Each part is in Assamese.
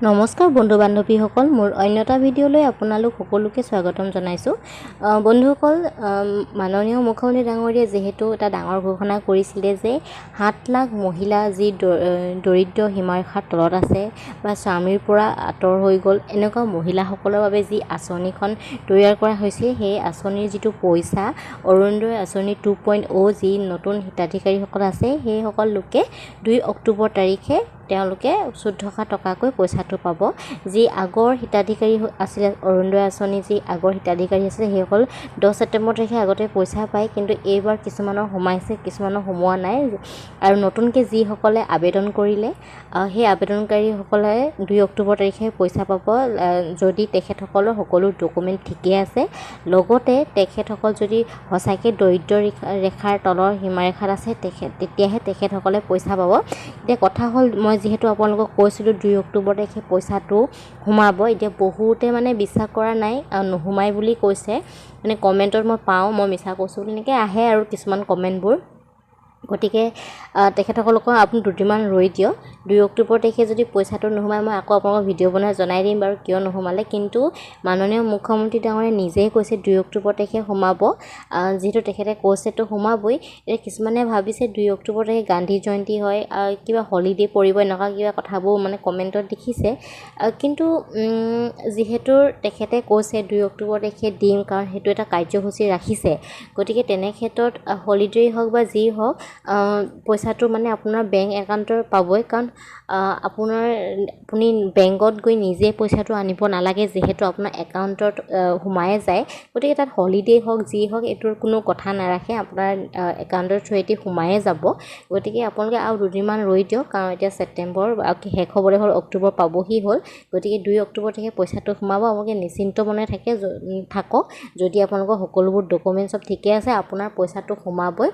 নমস্কাৰ বন্ধু বান্ধৱীসকল, মোৰ অন্য এটা ভিডিঅ'লৈ আপোনালোক সকলোকে স্বাগতম জনাইছোঁ। বন্ধুসকল, মাননীয় মুখ্যমন্ত্ৰী ডাঙৰীয়াই যিহেতু এটা ডাঙৰ ঘোষণা কৰিছিলে যে 7 লাখ মহিলা যি দৰিদ্ৰ সীমাৰেখাৰ তলত আছে বা স্বামীৰ পৰা আঁতৰ হৈ গ'ল, এনেকুৱা মহিলাসকলৰ বাবে যি আঁচনিখন তৈয়াৰ কৰা হৈছে, সেই আঁচনিৰ যিটো পইচা অৰুণোদয় আঁচনি 2.0 যি নতুন হিতাধিকাৰীসকল আছে, সেইসকল লোকে 2 অক্টোবৰ তাৰিখে তেওঁলোকে 14,000 টকাকৈ পইচাটো পাব। যি আগৰ হিতাধিকাৰী আছিলে অৰুণোদয় আঁচনি যি আগৰ হিতাধিকাৰী আছিলে, সেইসকল 10 ছেপ্টেম্বৰ তাৰিখে আগতে পইচা পায়, কিন্তু এইবাৰ কিছুমানৰ সোমাইছে, কিছুমানৰ সোমোৱা নাই। আৰু নতুনকৈ যিসকলে আবেদন কৰিলে, সেই আবেদনকাৰীসকলে 2 অক্টোবৰ তাৰিখে পইচা পাব যদি তেখেতসকলৰ সকলো ডকুমেণ্ট ঠিকেই আছে। লগতে তেখেতসকল যদি সঁচাকৈ দৰিদ্ৰ ৰেখাৰ তলৰ সীমাৰেখাত আছে, তেতিয়াহে তেখেতসকলে পইচা পাব। এতিয়া কথা হ'ল, মই যিহেতু আপোনালোকক কৈছিলোঁ 2 অক্টোবৰ তাৰিখে পইচাটো সোমাব। এতিয়া বহুতে বিশ্বাস কৰা নাই, নোসোমাই বুলি কৈছে। কমেণ্টত মই পাওঁ মই মিছা কৈছোঁ বুলি এনেকৈ আহে আৰু কিছুমান কমেণ্টবোৰ। গতিকে তেখেতসকলক আপুনি দুদিনমান ৰৈ দিয়ক। 2 অক্টোবৰ তাৰিখে যদি পইচাটো নোসোমায়, মই আকৌ আপোনালোকক ভিডিঅ' বনাই জনাই দিম বাৰু কিয় নোসোমালে। কিন্তু মাননীয় মুখ্যমন্ত্ৰী ডাঙৰীয়াই নিজেই কৈছে 2 অক্টোবৰ তাৰিখে সোমাব। যিহেতু তেখেতে কৈছেতো সোমাবই। এতিয়া কিছুমানে ভাবিছে 2 অক্টোবৰ তাৰিখে গান্ধী জয়ন্তী হয়, কিবা হলিডে' পৰিব, এনেকুৱা কিবা কথাবোৰ কমেণ্টত দেখিছে। কিন্তু যিহেতু তেখেতে কৈছে 2 অক্টোবৰ তাৰিখে দিম, কাৰণ সেইটো এটা কাৰ্যসূচী ৰাখিছে। গতিকে তেনে ক্ষেত্ৰত হলিডেই হওক বা যি হওক, পইচাটো আপোনাৰ বেংক একাউণ্টৰ পাবই। কাৰণ আপুনি বেংকত গৈ নিজে পইচাটো আনিব নালাগে, যিহেতু আপোনাৰ একাউণ্টত সোমাই যায়। গতিকে তাত হলিডে হওক যি হওক এইটোৰ কোনো কথা নাৰাখে, আপোনাৰ একাউণ্টৰ থ্ৰুৱেদি সোমায়ে যাব। গতিকে আপোনালোকে আৰু দুদিনমান ৰৈ দিয়ক, কাৰণ এতিয়া ছেপ্টেম্বৰ শেষ হ'বলৈ হ'ল, অক্টোবৰ পাবহি হ'ল। গতিকে 2 অক্টোবৰ তাৰিখে পইচাটো সোমাব। আপোনালোকে নিশ্চিন্ত মনে থাকক। যদি আপোনালোকৰ সকলোবোৰ ডকুমেণ্ট চব ঠিকে আছে, আপোনাৰ পইচাটো সোমাবই।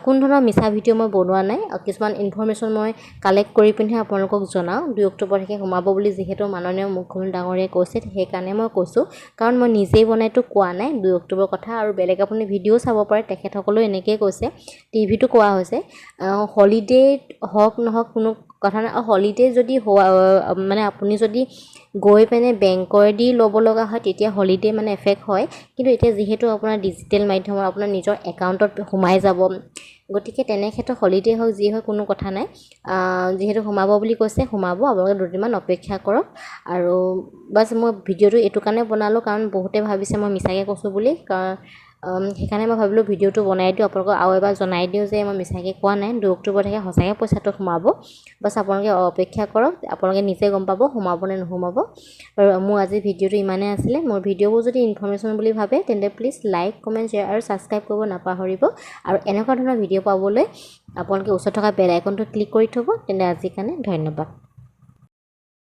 কোনো ধৰণৰ মিছা ভিডিঅ' মই বনোৱা নাই, কিছুমান ইনফৰ্মেশ্যন মই কালেক্ট কৰি পিনে আপোনালোকক জনাওঁ। 2 অক্টোবৰ তাৰিখে সোমাব বুলি যিহেতু মাননীয় মুখ্যমন্ত্ৰী ডাঙৰীয়াই কৈছে, সেইকাৰণে মই কৈছোঁ। কাৰণ মই নিজেই বনাইতো কোৱা নাই 2 অক্টোবৰ কথা। আৰু বেলেগ আপুনি ভিডিঅ'ও চাব পাৰে, তেখেতসকলেও এনেকেই কৈছে, টিভিটো কোৱা হৈছে। হলিডে হওক নহওক কোনো কথা নাই। হলিডে যদি আপুনি যদি গৈ পিনে বেংকৰেদি ল'ব লগা হয়, তেতিয়া হলিডে এফেক্ট হয়। কিন্তু এতিয়া যিহেতু আপোনাৰ ডিজিটেল মাধ্যমত আপোনাৰ নিজৰ একাউণ্টত সোমাই যাব, গতিকে তেনে ক্ষেত্ৰত হলিডে হওক যি হয় কোনো কথা নাই। যিহেতু সোমাব বুলি কৈছে, সোমাব। আপোনালোকে দুদিনমান অপেক্ষা কৰক। আৰু বাছ মই ভিডিঅ'টো এইটো কাৰণে বনালোঁ, কাৰণ বহুতে ভাবিছে মই মিছাকৈ কৈছোঁ বুলি। সেইকাৰণে মই ভাবিলোঁ ভিডিঅ'টো বনাই দিওঁ, আপোনালোকক আৰু এবাৰ জনাই দিওঁ যে মই মিছাকৈ কোৱা নাই। 2 অক্টোবৰ তাৰিখে সঁচাকৈ পইচাটো সোমাব। বাছ আপোনালোকে অপেক্ষা কৰক, আপোনালোকে নিজে গম পাব সোমাব নে নোসোমাব। আৰু মোৰ আজিৰ ভিডিঅ'টো ইমানেই আছিলে। মোৰ ভিডিঅ'বোৰ যদি ইনফৰ্মেশ্যন বুলি ভাবে, তেন্তে প্লিজ লাইক, কমেণ্ট, শ্বেয়াৰ আৰু ছাবস্ক্ৰাইব কৰিব নাপাহৰিব। আৰু এনেকুৱা ধৰণৰ ভিডিঅ' পাবলৈ আপোনালোকে ওচৰত থকা বেল আইকনটো ক্লিক কৰি থ'ব। তেন্তে আজিৰ কাৰণে ধন্যবাদ।